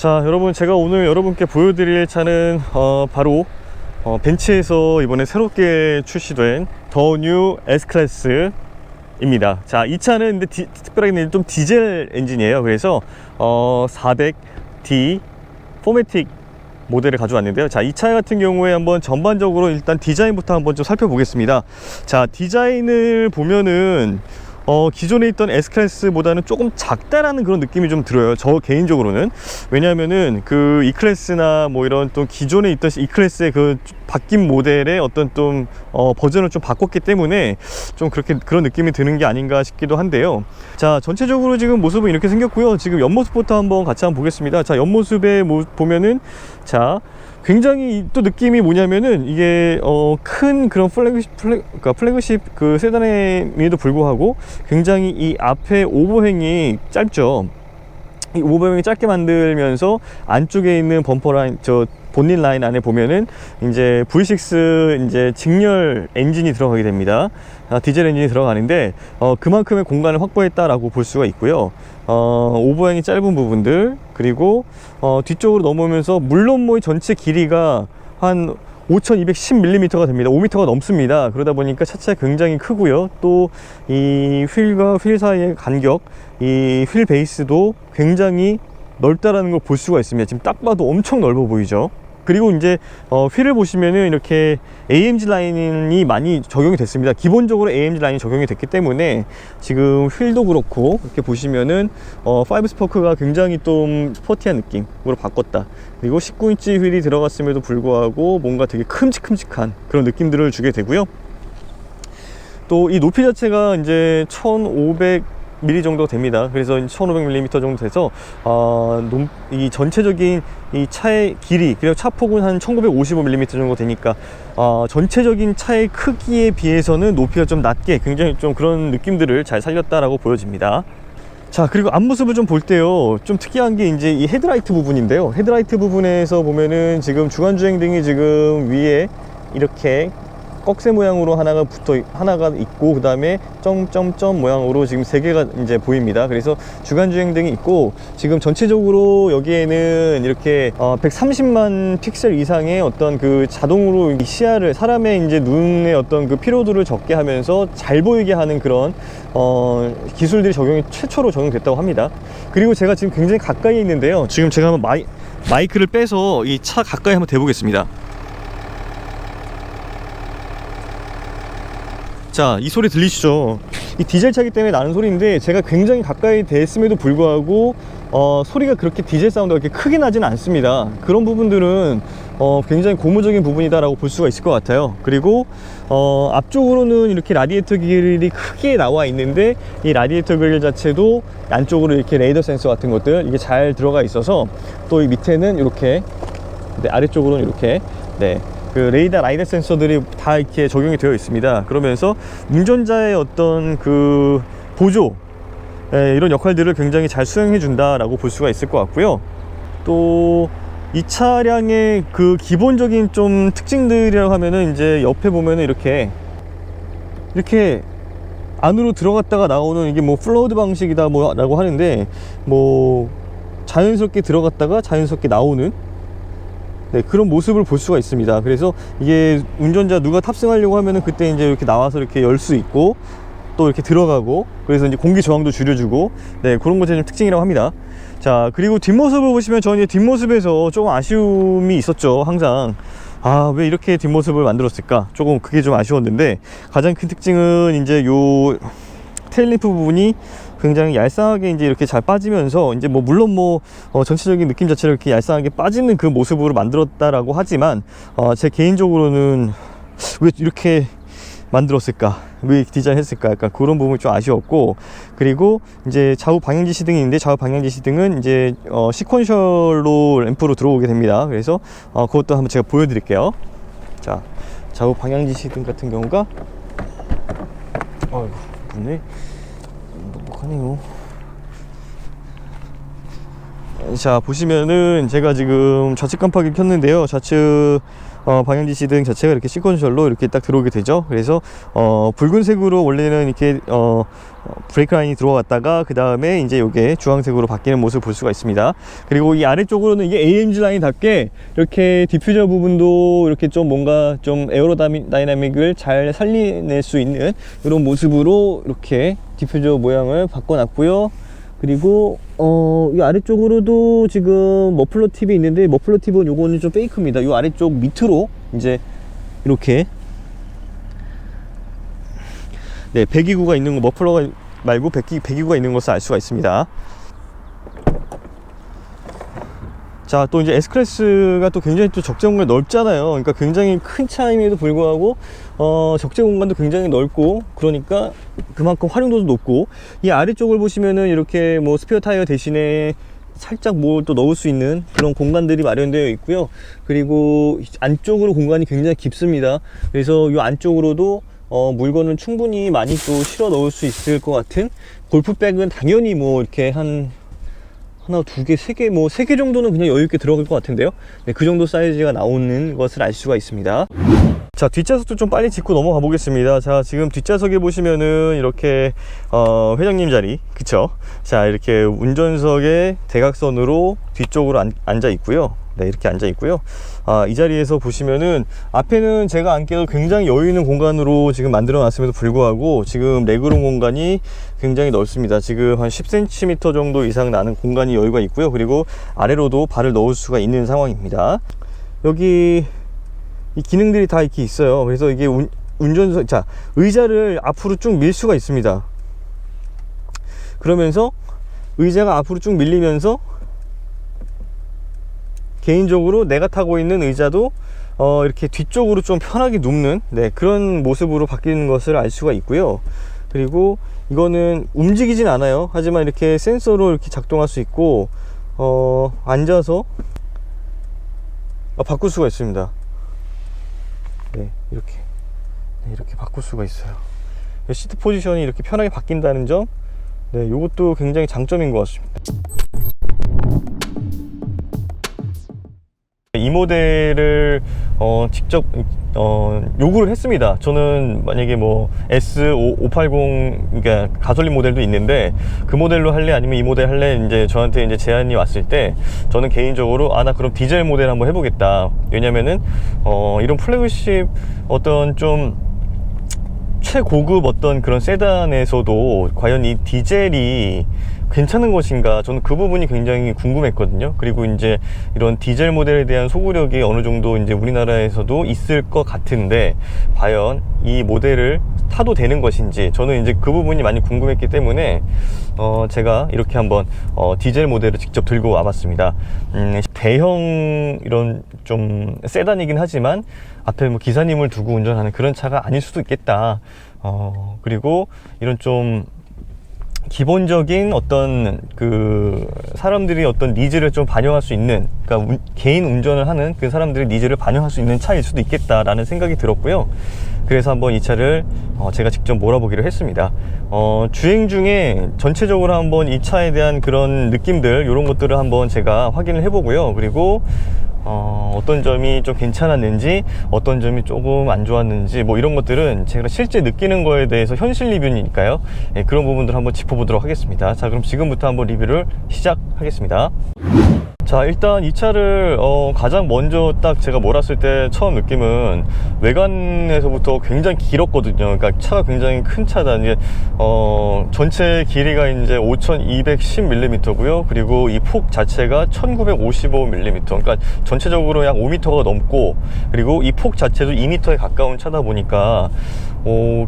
자, 여러분, 제가 오늘 여러분께 보여드릴 차는 바로 벤츠에서 이번에 새롭게 출시된 더 뉴 S클래스 입니다. 자, 이 차는 근데 특별하게 좀 디젤 엔진이에요. 그래서 400D 포매틱 모델을 가져왔는데요. 자, 이 차 같은 경우에 한번 전반적으로 일단 디자인부터 한번 좀 살펴보겠습니다. 자, 디자인을 보면은 기존에 있던 S클래스보다는 조금 작다라는 그런 느낌이 좀 들어요. 저 개인적으로는. 왜냐하면은 그 E클래스나 뭐 이런 또 기존에 있던 E클래스의 그 바뀐 모델의 어떤 좀 버전을 좀 바꿨기 때문에 좀 그런 느낌이 드는 게 아닌가 싶기도 한데요. 자, 전체적으로 지금 모습은 이렇게 생겼고요. 지금 옆모습부터 한번 같이 한번 보겠습니다. 자, 옆모습에 보면은, 자, 굉장히 또 느낌이 뭐냐면은 이게 큰 그런 플래그십 그 세단임에도 불구하고 굉장히 이 앞에 오버행이 짧죠. 이 오버행이 짧게 만들면서 안쪽에 있는 범퍼 라인, 저 본닛 라인 안에 보면은 이제 V6 이제 직렬 엔진이 들어가게 됩니다. 디젤 엔진이 들어가는데 그만큼의 공간을 확보했다라고 볼 수가 있고요. 오버행이 짧은 부분들, 그리고 뒤쪽으로 넘어오면서 물론 뭐 전체 길이가 한 5210mm가 됩니다. 5m가 넘습니다. 그러다 보니까 차체가 굉장히 크고요. 또 이 휠과 휠 사이의 간격, 이 휠 베이스도 굉장히 넓다라는 걸 볼 수가 있습니다. 지금 딱 봐도 엄청 넓어 보이죠. 그리고 이제 휠을 보시면은 이렇게 AMG 라인이 많이 적용이 됐습니다. 기본적으로 AMG 라인이 적용이 됐기 때문에 지금 휠도 그렇고 이렇게 보시면은 5스포크가 굉장히 좀 스포티한 느낌으로 바꿨다. 그리고 19인치 휠이 들어갔음에도 불구하고 뭔가 되게 큼직큼직한 그런 느낌들을 주게 되고요. 또 이 높이 자체가 이제 1500mm 정도 됩니다. 그래서 1500mm 정도 돼서 이 전체적인 이 차의 길이, 그리고 차폭은 한 1955mm 정도 되니까 전체적인 차의 크기에 비해서는 높이가 좀 낮게 굉장히 좀 그런 느낌들을 잘 살렸다라고 보여집니다. 자, 그리고 앞모습을 좀 볼 때요, 좀 특이한 게 이제 이 헤드라이트 부분인데요. 헤드라이트 부분에서 보면은 지금 주간주행등이 지금 위에 이렇게 꺽쇠 모양으로 하나가 있고, 그 다음에 점점점 모양으로 지금 3개가 이제 보입니다. 그래서 주간주행등이 있고, 지금 전체적으로 여기에는 이렇게 130만 픽셀 이상의 어떤 그 자동으로 시야를, 사람의 이제 눈의 어떤 그 피로도를 적게 하면서 잘 보이게 하는 그런 기술들이 최초로 적용됐다고 합니다. 그리고 제가 지금 굉장히 가까이에 있는데요. 지금 제가 한번 마이크를 빼서 이 차 가까이 한번 대보겠습니다. 자, 이 소리 들리시죠? 이 디젤 차기 때문에 나는 소리인데, 제가 굉장히 가까이 댔음에도 불구하고 소리가 그렇게 디젤 사운드가 그렇게 크게 나지는 않습니다. 그런 부분들은 굉장히 고무적인 부분이다 라고 볼 수가 있을 것 같아요. 그리고 앞쪽으로는 이렇게 라디에이터 그릴이 크게 나와 있는데, 이 라디에이터 그릴 자체도 안쪽으로 이렇게 레이더 센서 같은 것들 이게 잘 들어가 있어서, 또 이 밑에는 이렇게, 네, 아래쪽으로는 이렇게, 네, 그 레이더 라이더 센서들이 다 이렇게 적용이 되어 있습니다. 그러면서 운전자의 어떤 그 보조, 이런 역할들을 굉장히 잘 수행해 준다라고 볼 수가 있을 것 같고요. 또 이 차량의 그 기본적인 좀 특징들이라고 하면은, 이제 옆에 보면은 이렇게 안으로 들어갔다가 나오는, 이게 뭐 플로우드 방식이다 라고 하는데, 뭐 자연스럽게 들어갔다가 자연스럽게 나오는, 네, 그런 모습을 볼 수가 있습니다. 그래서 이게 운전자 누가 탑승하려고 하면은 그때 이제 이렇게 나와서 이렇게 열 수 있고, 또 이렇게 들어가고, 그래서 이제 공기 저항도 줄여주고, 네, 그런 것이 좀 특징이라고 합니다. 자, 그리고 뒷모습을 보시면 저는 이제 뒷모습에서 조금 아쉬움이 있었죠. 항상 왜 이렇게 뒷모습을 만들었을까, 조금 그게 좀 아쉬웠는데, 가장 큰 특징은 이제 요 테일램프 부분이 굉장히 얄쌍하게 이제 이렇게 잘 빠지면서, 이제 뭐 물론 뭐 전체적인 느낌 자체를 이렇게 얄쌍하게 빠지는 그 모습으로 만들었다라고 하지만, 제 개인적으로는 왜 이렇게 만들었을까, 왜 디자인했을까, 약간 그런 부분이 좀 아쉬웠고, 그리고 이제 좌우 방향 지시등이 있는데, 좌우 방향 지시등은 이제 시퀀셜로 램프로 들어오게 됩니다. 그래서 그것도 한번 제가 보여드릴게요. 자, 좌우 방향 지시등 같은 경우가 문에 뻑뻑하네요. 자, 보시면은 제가 지금 좌측 깜빡이 켰는데요. 좌측 방향 지시 등 자체가 이렇게 시퀀셜로 이렇게 딱 들어오게 되죠. 그래서 붉은색으로 원래는 이렇게 브레이크 라인이 들어갔다가 그 다음에 이제 이게 주황색으로 바뀌는 모습을 볼 수가 있습니다. 그리고 이 아래쪽으로는 이게 AMG 라인답게 이렇게 디퓨저 부분도 이렇게 좀 뭔가 좀 에어로다이나믹을 잘 살려낼 수 있는 이런 모습으로 이렇게 디퓨저 모양을 바꿔놨고요. 그리고 이 아래쪽으로도 지금 머플러 팁이 있는데, 머플러 팁은 요거는 좀 페이크입니다. 이 아래쪽 밑으로 이제 이렇게 배기구가 있는 거, 머플러가 말고 배기구가 있는 것을 알 수가 있습니다. 자, 또 이제 S클래스가 또 굉장히 또 적재 공간이 넓잖아요. 그러니까 굉장히 큰 차임에도 불구하고 적재 공간도 굉장히 넓고, 그러니까 그만큼 활용도도 높고, 이 아래쪽을 보시면은 이렇게 뭐 스페어 타이어 대신에 살짝 뭘 또 넣을 수 있는 그런 공간들이 마련되어 있고요. 그리고 안쪽으로 공간이 굉장히 깊습니다. 그래서 이 안쪽으로도 물건을 충분히 많이 또 실어 넣을 수 있을 것 같은, 골프백은 당연히 뭐 이렇게 하나, 두 개, 세 개, 뭐 세 개 정도는 그냥 여유 있게 들어갈 것 같은데요. 네, 그 정도 사이즈가 나오는 것을 알 수가 있습니다. 자, 뒷좌석도 좀 빨리 짚고 넘어가 보겠습니다. 자, 지금 뒷좌석에 보시면은 이렇게 회장님 자리, 그쵸? 자, 이렇게 운전석에 대각선으로 뒤쪽으로 앉아 있고요. 네, 이렇게 앉아 있고요. 이 자리에서 보시면은 앞에는 제가 앉기에도 굉장히 여유 있는 공간으로 지금 만들어 놨음에도 불구하고 지금 레그룸 공간이 굉장히 넓습니다. 지금 한 10cm 정도 이상 나는 공간이 여유가 있고요. 그리고 아래로도 발을 넣을 수가 있는 상황입니다. 여기 이 기능들이 다 이렇게 있어요. 그래서 이게 운전석, 자, 의자를 앞으로 쭉 밀 수가 있습니다. 그러면서 의자가 앞으로 쭉 밀리면서 개인적으로 내가 타고 있는 의자도 이렇게 뒤쪽으로 좀 편하게 눕는, 네, 그런 모습으로 바뀌는 것을 알 수가 있고요. 그리고 이거는 움직이진 않아요. 하지만 이렇게 센서로 이렇게 작동할 수 있고, 앉아서 바꿀 수가 있습니다. 네, 이렇게 바꿀 수가 있어요. 시트 포지션이 이렇게 편하게 바뀐다는 점, 네, 이것도 굉장히 장점인 것 같습니다. 이 모델을 직접 요구를 했습니다. 저는 만약에 뭐 S580, 그러니까 가솔린 모델도 있는데 그 모델로 할래 아니면 이 모델 할래, 이제 저한테 이제 제안이 왔을 때 저는 개인적으로 나 그럼 디젤 모델 한번 해보겠다. 왜냐면은 이런 플래그십 어떤 좀 최고급 어떤 그런 세단에서도 과연 이 디젤이 괜찮은 것인가, 저는 그 부분이 굉장히 궁금했거든요. 그리고 이제 이런 디젤 모델에 대한 소구력이 어느 정도 이제 우리나라에서도 있을 것 같은데 과연 이 모델을 타도 되는 것인지, 저는 이제 그 부분이 많이 궁금했기 때문에 제가 이렇게 한번 디젤 모델을 직접 들고 와봤습니다. 대형 이런 좀 세단이긴 하지만 앞에 뭐 기사님을 두고 운전하는 그런 차가 아닐 수도 있겠다. 그리고 이런 좀 기본적인 어떤 그 사람들이 어떤 니즈를 좀 반영할 수 있는, 그러니까 개인 운전을 하는 그 사람들의 니즈를 반영할 수 있는 차일 수도 있겠다라는 생각이 들었고요. 그래서 한번 이 차를 제가 직접 몰아보기로 했습니다. 주행 중에 전체적으로 한번 이 차에 대한 그런 느낌들, 이런 것들을 한번 제가 확인을 해보고요. 그리고 어떤 점이 좀 괜찮았는지, 어떤 점이 조금 안 좋았는지, 뭐 이런 것들은 제가 실제 느끼는 거에 대해서 현실 리뷰니까요. 예, 그런 부분들 한번 짚어보도록 하겠습니다. 자, 그럼 지금부터 한번 리뷰를 시작하겠습니다. 자, 일단 이 차를 가장 먼저 딱 제가 몰았을 때 처음 느낌은 외관에서부터 굉장히 길었거든요. 그러니까 차가 굉장히 큰 차다. 이제 전체 길이가 이제 5210mm고요. 그리고 이 폭 자체가 1955mm. 그러니까 전체적으로 약 5m가 넘고, 그리고 이 폭 자체도 2m에 가까운 차다 보니까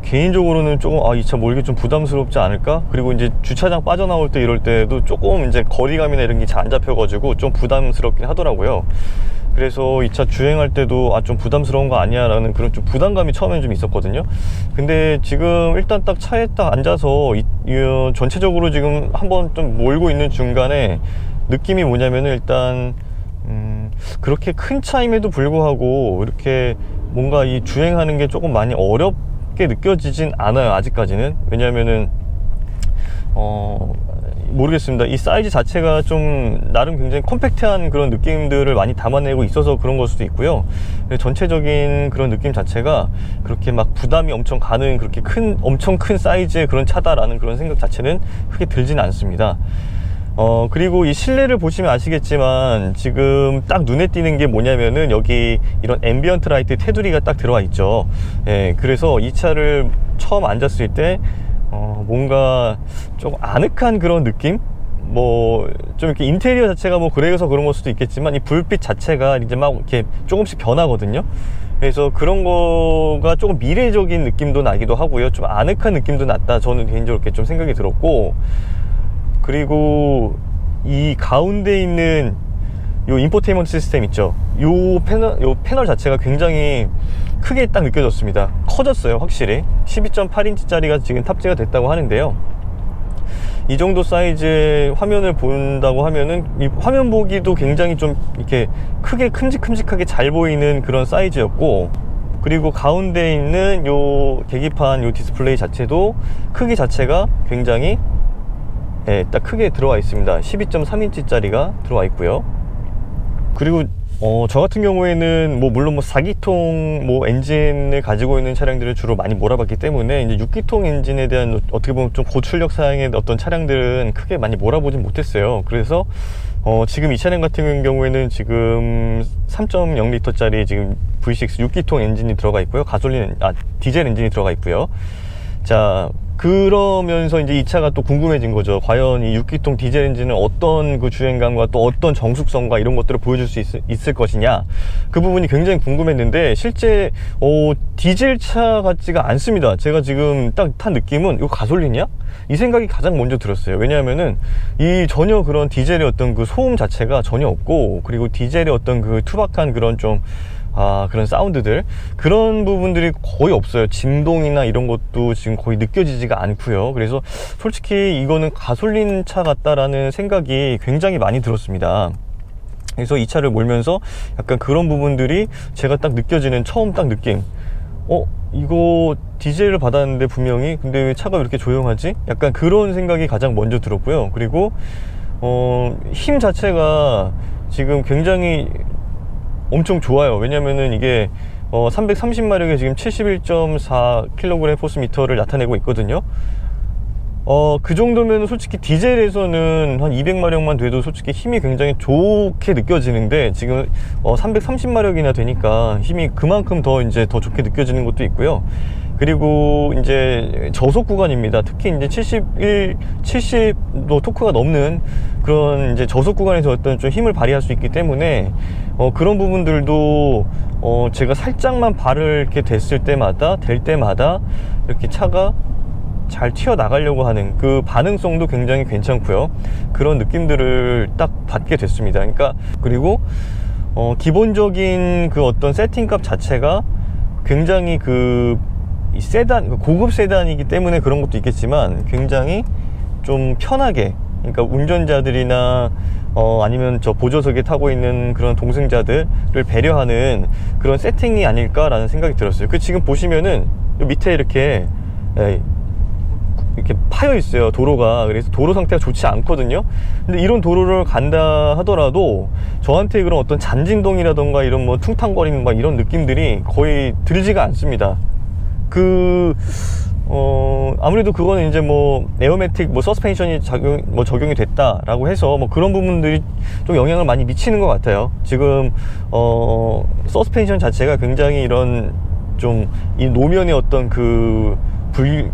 개인적으로는 조금 이 차 몰기 좀 부담스럽지 않을까? 그리고 이제 주차장 빠져나올 때 이럴 때도 조금 이제 거리감이나 이런 게 잘 안 잡혀가지고 좀 부담스럽긴 하더라고요. 그래서 이 차 주행할 때도 좀 부담스러운 거 아니야 라는 그런 좀 부담감이 처음엔 좀 있었거든요. 근데 지금 일단 딱 차에 딱 앉아서 전체적으로 지금 한번 좀 몰고 있는 중간에 느낌이 뭐냐면은 일단 그렇게 큰 차임에도 불구하고 이렇게 뭔가 이 주행하는 게 조금 많이 어렵게 느껴지진 않아요, 아직까지는. 왜냐면은 모르겠습니다. 이 사이즈 자체가 좀 나름 굉장히 컴팩트한 그런 느낌들을 많이 담아내고 있어서 그런 걸 수도 있고요. 전체적인 그런 느낌 자체가 그렇게 막 부담이 엄청 가는 그렇게 엄청 큰 사이즈의 그런 차다라는 그런 생각 자체는 크게 들지는 않습니다. 그리고 이 실내를 보시면 아시겠지만 지금 딱 눈에 띄는 게 뭐냐면은 여기 이런 앰비언트 라이트 테두리가 딱 들어와 있죠. 예, 그래서 이 차를 처음 앉았을 때 뭔가 좀 아늑한 그런 느낌? 뭐 좀 이렇게 인테리어 자체가 뭐 그래서 그런 걸 수도 있겠지만 이 불빛 자체가 이제 막 이렇게 조금씩 변하거든요. 그래서 그런 거가 조금 미래적인 느낌도 나기도 하고요. 좀 아늑한 느낌도 났다. 저는 개인적으로 이렇게 좀 생각이 들었고, 그리고 이 가운데 있는 요 인포테인먼트 시스템 있죠. 요 패널 자체가 굉장히 크게 딱 느껴졌습니다. 커졌어요, 확실히. 12.8인치짜리가 지금 탑재가 됐다고 하는데요. 이 정도 사이즈의 화면을 본다고 하면은 이 화면 보기도 굉장히 좀 이렇게 크게 큼직큼직하게 잘 보이는 그런 사이즈였고, 그리고 가운데 있는 요 계기판 요 디스플레이 자체도 크기 자체가 굉장히 딱 크게 들어와 있습니다. 12.3인치짜리가 들어와 있고요. 그리고 저 같은 경우에는 물론 4기통 엔진을 가지고 있는 차량들을 주로 많이 몰아봤기 때문에 이제 6기통 엔진에 대한 어떻게 보면 좀 고출력 사양의 어떤 차량들은 크게 많이 몰아보진 못했어요. 그래서 지금 이 차량 같은 경우에는 지금 3.0L짜리 지금 V6 6기통 엔진이 들어가 있고요. 디젤 엔진이 들어가 있고요. 자, 그러면서 이제 이 차가 또 궁금해진 거죠. 과연 이 6기통 디젤 엔진은 어떤 그 주행감과 또 어떤 정숙성과 이런 것들을 보여줄 수 있을 것이냐, 그 부분이 굉장히 궁금했는데 실제 디젤 차 같지가 않습니다. 제가 지금 딱 탄 느낌은 이거 가솔린이야? 이 생각이 가장 먼저 들었어요. 왜냐하면은 이 전혀 그런 디젤의 어떤 그 소음 자체가 전혀 없고, 그리고 디젤의 어떤 그 투박한 그런 좀 그런 사운드들, 그런 부분들이 거의 없어요. 진동이나 이런 것도 지금 거의 느껴지지가 않고요. 그래서 솔직히 이거는 가솔린 차 같다라는 생각이 굉장히 많이 들었습니다. 그래서 이 차를 몰면서 약간 그런 부분들이 제가 딱 느껴지는 처음 딱 느낌, 이거 디젤을 받았는데 분명히, 근데 왜 차가 왜 이렇게 조용하지? 약간 그런 생각이 가장 먼저 들었고요. 그리고 힘 자체가 지금 굉장히 엄청 좋아요. 왜냐면은 이게 330마력에 지금 71.4kgm/m를 나타내고 있거든요. 그 정도면 솔직히 디젤에서는 한 200마력만 돼도 솔직히 힘이 굉장히 좋게 느껴지는데, 지금 330마력이나 되니까 힘이 그만큼 더 좋게 느껴지는 것도 있고요. 그리고 이제 저속 구간입니다. 특히 이제 70도 토크가 넘는 그런 이제 저속 구간에서 어떤 좀 힘을 발휘할 수 있기 때문에 그런 부분들도 제가 살짝만 발을 이렇게 댈 때마다 이렇게 차가 잘 튀어나가려고 하는 그 반응성도 굉장히 괜찮고요. 그런 느낌들을 딱 받게 됐습니다. 그러니까, 그리고 기본적인 그 어떤 세팅값 자체가 굉장히 이 세단, 고급 세단이기 때문에 그런 것도 있겠지만 굉장히 좀 편하게, 그러니까 운전자들이나 아니면 저 보조석에 타고 있는 그런 동승자들을 배려하는 그런 세팅이 아닐까라는 생각이 들었어요. 지금 보시면은 밑에 이렇게 파여 있어요, 도로가. 그래서 도로 상태가 좋지 않거든요. 근데 이런 도로를 간다 하더라도 저한테 그런 어떤 잔진동이라던가 이런 퉁탕거리는 이런 느낌들이 거의 들지가 않습니다. 아무래도 그거는 이제 에어매틱 서스펜션이 적용이 됐다라고 해서 그런 부분들이 좀 영향을 많이 미치는 것 같아요. 지금 서스펜션 자체가 굉장히 이런 좀 이 노면의 어떤 그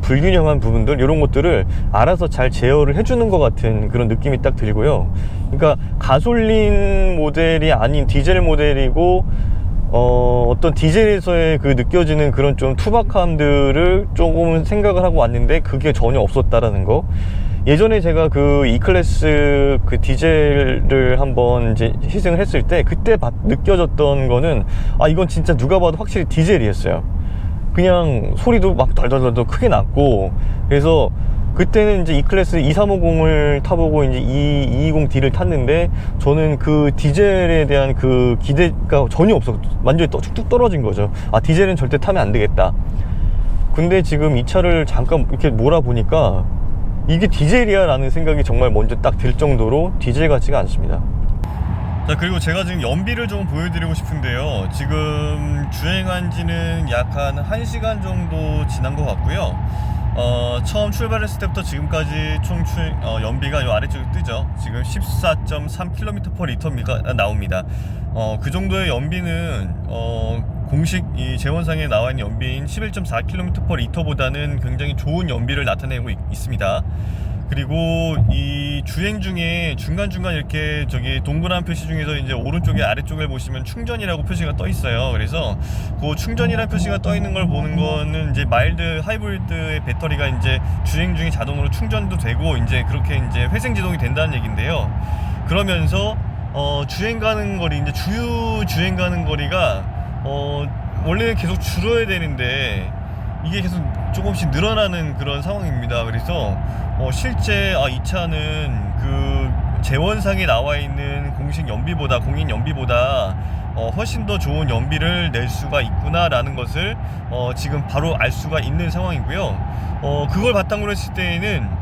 불균형한 부분들, 이런 것들을 알아서 잘 제어를 해주는 것 같은 그런 느낌이 딱 들고요. 그러니까 가솔린 모델이 아닌 디젤 모델이고 어떤 디젤에서의 그 느껴지는 그런 좀 투박함들을 조금 생각을 하고 왔는데 그게 전혀 없었다라는 거. 예전에 제가 그 E클래스 그 디젤을 한번 이제 시승을 했을 때 그때 느껴졌던 거는 이건 진짜 누가 봐도 확실히 디젤이었어요. 그냥 소리도 막 덜덜덜 크게 났고, 그래서 그때는 이제 E클래스 2350을 타보고 이제 220D를 탔는데 저는 그 디젤에 대한 그 기대가 전혀 없었고 완전히 뚝뚝 떨어진 거죠. 디젤은 절대 타면 안 되겠다. 근데 지금 이 차를 잠깐 이렇게 몰아보니까 이게 디젤이야 라는 생각이 정말 먼저 딱 들 정도로 디젤 같지가 않습니다. 자, 그리고 제가 지금 연비를 좀 보여드리고 싶은데요. 지금 주행한 지는 약 한 1시간 정도 지난 것 같고요. 처음 출발했을 때부터 지금까지 총 연비가 요 아래쪽에 뜨죠. 지금 14.3km/L가 나옵니다. 그 정도의 연비는 공식 이 제원상에 나와 있는 연비인 11.4km/L보다는 굉장히 좋은 연비를 나타내고 있습니다. 그리고 이 주행 중에 중간중간 이렇게 저기 동그란 표시 중에서 이제 오른쪽에 아래쪽을 보시면 충전이라고 표시가 떠 있어요. 그래서 그 충전이라는 표시가 떠 있는 걸 보는 거는 이제 마일드 하이브리드의 배터리가 이제 주행 중에 자동으로 충전도 되고 이제 그렇게 이제 회생 지동이 된다는 얘기인데요. 그러면서 주행 가는 거리, 이제 주유 주행 가는 거리가 원래는 계속 줄어야 되는데 이게 계속 조금씩 늘어나는 그런 상황입니다. 그래서 실제 이 차는 그 제원상에 나와 있는 공식 연비보다, 공인 연비보다 훨씬 더 좋은 연비를 낼 수가 있구나 라는 것을 지금 바로 알 수가 있는 상황이고요. 그걸 바탕으로 했을 때에는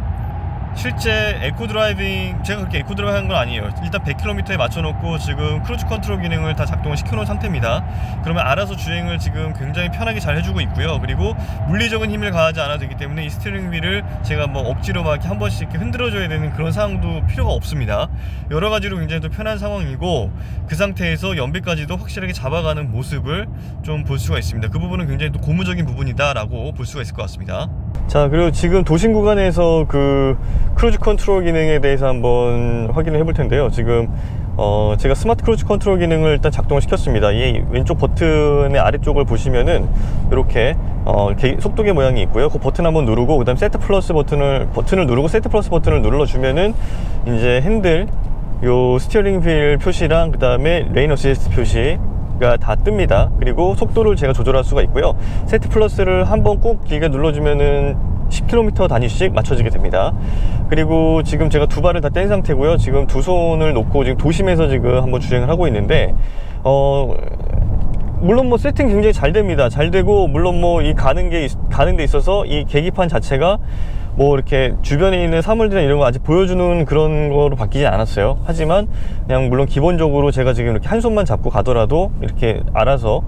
실제 에코드라이빙, 제가 그렇게 에코드라이빙 하는 건 아니에요. 일단 100km에 맞춰놓고 지금 크루즈 컨트롤 기능을 다 작동을 시켜놓은 상태입니다. 그러면 알아서 주행을 지금 굉장히 편하게 잘 해주고 있고요. 그리고 물리적인 힘을 가하지 않아도 되기 때문에 이 스티어링 휠을 제가 뭐 억지로 막 이렇게 한 번씩 이렇게 흔들어줘야 되는 그런 상황도 필요가 없습니다. 여러 가지로 굉장히 또 편한 상황이고, 그 상태에서 연비까지도 확실하게 잡아가는 모습을 좀 볼 수가 있습니다. 그 부분은 굉장히 또 고무적인 부분이다라고 볼 수가 있을 것 같습니다. 자, 그리고 지금 도심 구간에서 그 크루즈 컨트롤 기능에 대해서 한번 확인을 해볼 텐데요. 지금 제가 스마트 크루즈 컨트롤 기능을 일단 작동을 시켰습니다. 이 왼쪽 버튼의 아래쪽을 보시면은 이렇게 속도계 모양이 있고요. 그 버튼 한번 누르고, 그 다음 세트 플러스 버튼을 누르고 세트 플러스 버튼을 눌러주면은 이제 핸들, 요 스티어링 휠 표시랑 그 다음에 레인 어시스트 표시가 다 뜹니다. 그리고 속도를 제가 조절할 수가 있고요. 세트 플러스를 한번 꾹 길게 눌러주면은 10km 단위씩 맞춰지게 됩니다. 그리고 지금 제가 두 발을 다 뗀 상태고요. 지금 두 손을 놓고 지금 도심에서 지금 한번 주행을 하고 있는데, 물론 뭐 세팅 굉장히 잘 됩니다. 잘 되고, 물론 뭐 이 가는 데 있어서 이 계기판 자체가 뭐 이렇게 주변에 있는 사물들이나 이런 거 아직 보여주는 그런 거로 바뀌지 않았어요. 하지만 그냥 물론 기본적으로 제가 지금 이렇게 한 손만 잡고 가더라도 이렇게 알아서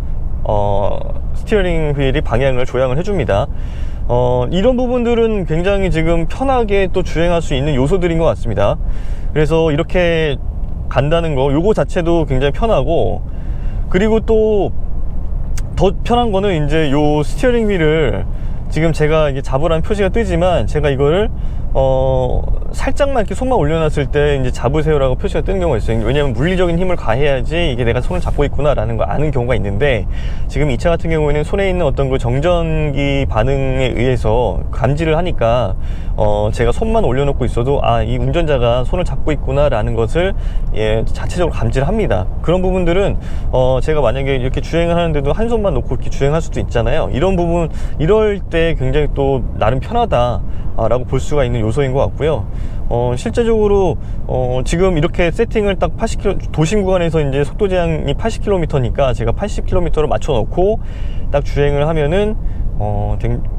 스티어링 휠이 방향을 조향을 해줍니다. 이런 부분들은 굉장히 지금 편하게 또 주행할 수 있는 요소들인 것 같습니다. 그래서 이렇게 간다는 거, 요거 자체도 굉장히 편하고, 그리고 또 더 편한 거는 이제 요 스티어링 휠을 지금 제가 이게 잡으라는 표시가 뜨지만, 제가 이거를 살짝만 이렇게 손만 올려놨을 때 이제 잡으세요라고 표시가 뜨는 경우가 있어요. 왜냐하면 물리적인 힘을 가해야지 이게 내가 손을 잡고 있구나라는 걸 아는 경우가 있는데, 지금 이 차 같은 경우에는 손에 있는 어떤 그 정전기 반응에 의해서 감지를 하니까 제가 손만 올려놓고 있어도 이 운전자가 손을 잡고 있구나라는 것을 자체적으로 감지를 합니다. 그런 부분들은 제가 만약에 이렇게 주행을 하는데도 한 손만 놓고 이렇게 주행할 수도 있잖아요. 이런 부분, 이럴 때 굉장히 또 나름 편하다 라고 볼 수가 있는 요소인 것 같고요. 실제적으로 지금 이렇게 세팅을 딱 80km, 도심 구간에서 이제 속도 제한이 80km니까 제가 80km로 맞춰 놓고 딱 주행을 하면은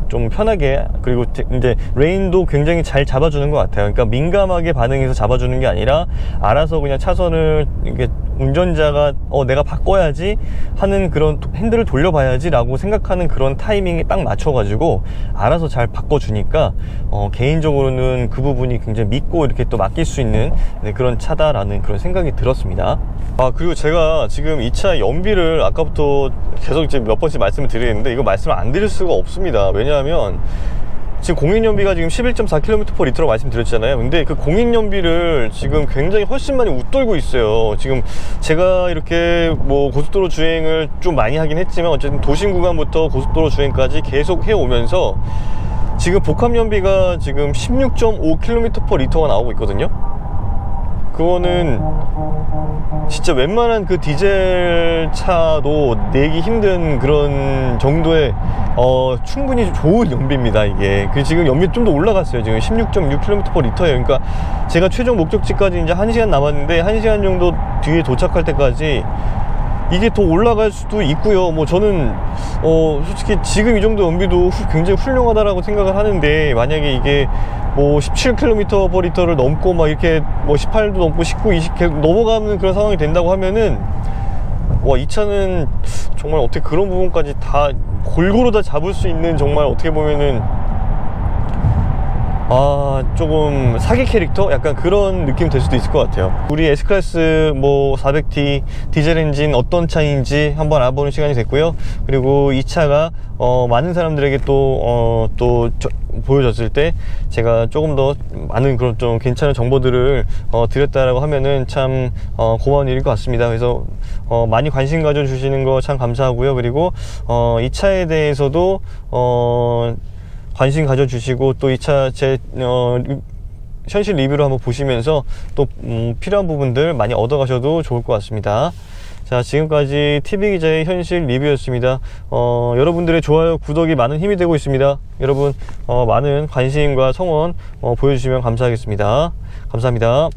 좀 편하게, 그리고 이제 레인도 굉장히 잘 잡아주는 것 같아요. 그러니까 민감하게 반응해서 잡아주는 게 아니라 알아서 그냥 차선을 이게 운전자가 내가 바꿔야지 하는 그런 핸들을 돌려봐야지 라고 생각하는 그런 타이밍에 딱 맞춰가지고 알아서 잘 바꿔주니까 개인적으로는 그 부분이 굉장히 믿고 이렇게 또 맡길 수 있는 그런 차다라는 그런 생각이 들었습니다. 그리고 제가 지금 이 차 연비를 아까부터 계속 이제 몇 번씩 말씀을 드리는데 이거 말씀을 안 드릴 수가 없습니다. 왜냐하면 지금 공인 연비가 지금 11.4km/L라고 말씀드렸잖아요. 근데 그 공인 연비를 지금 굉장히 훨씬 많이 웃돌고 있어요. 지금 제가 이렇게 뭐 고속도로 주행을 좀 많이 하긴 했지만 어쨌든 도심 구간부터 고속도로 주행까지 계속 해오면서 지금 복합 연비가 지금 16.5km/L가 나오고 있거든요. 그거는 진짜 웬만한 그 디젤 차도 내기 힘든 그런 정도의 충분히 좋은 연비입니다. 이게 지금 연비 좀 더 올라갔어요. 지금 16.6km/L예요. 그러니까 제가 최종 목적지까지 이제 1시간 남았는데 1시간 정도 뒤에 도착할 때까지 이게 더 올라갈 수도 있고요. 뭐 저는 솔직히 지금 이 정도 연비도 굉장히 훌륭하다라고 생각을 하는데, 만약에 이게 뭐 17km/L를 넘고 막 이렇게 뭐 18도 넘고 19, 20 넘어가는 그런 상황이 된다고 하면은, 와, 이 차는 정말 어떻게 그런 부분까지 다 골고루 다 잡을 수 있는, 정말 어떻게 보면은 조금 사기 캐릭터? 약간 그런 느낌 될 수도 있을 것 같아요. 우리 S클래스 뭐 400D 디젤 엔진 어떤 차인지 한번 알아보는 시간이 됐고요. 그리고 이 차가 많은 사람들에게 또 보여졌을 때 제가 조금 더 많은 그런 좀 괜찮은 정보들을 드렸다라고 하면은 참 고마운 일일 것 같습니다. 그래서 많이 관심 가져주시는 거 참 감사하고요. 그리고 이 차에 대해서도 관심 가져주시고, 또 이 차 제 현실 리뷰를 한번 보시면서 또 필요한 부분들 많이 얻어가셔도 좋을 것 같습니다. 자, 지금까지 TV기자의 현실 리뷰였습니다. 여러분들의 좋아요, 구독이 많은 힘이 되고 있습니다. 여러분 많은 관심과 성원 보여주시면 감사하겠습니다. 감사합니다.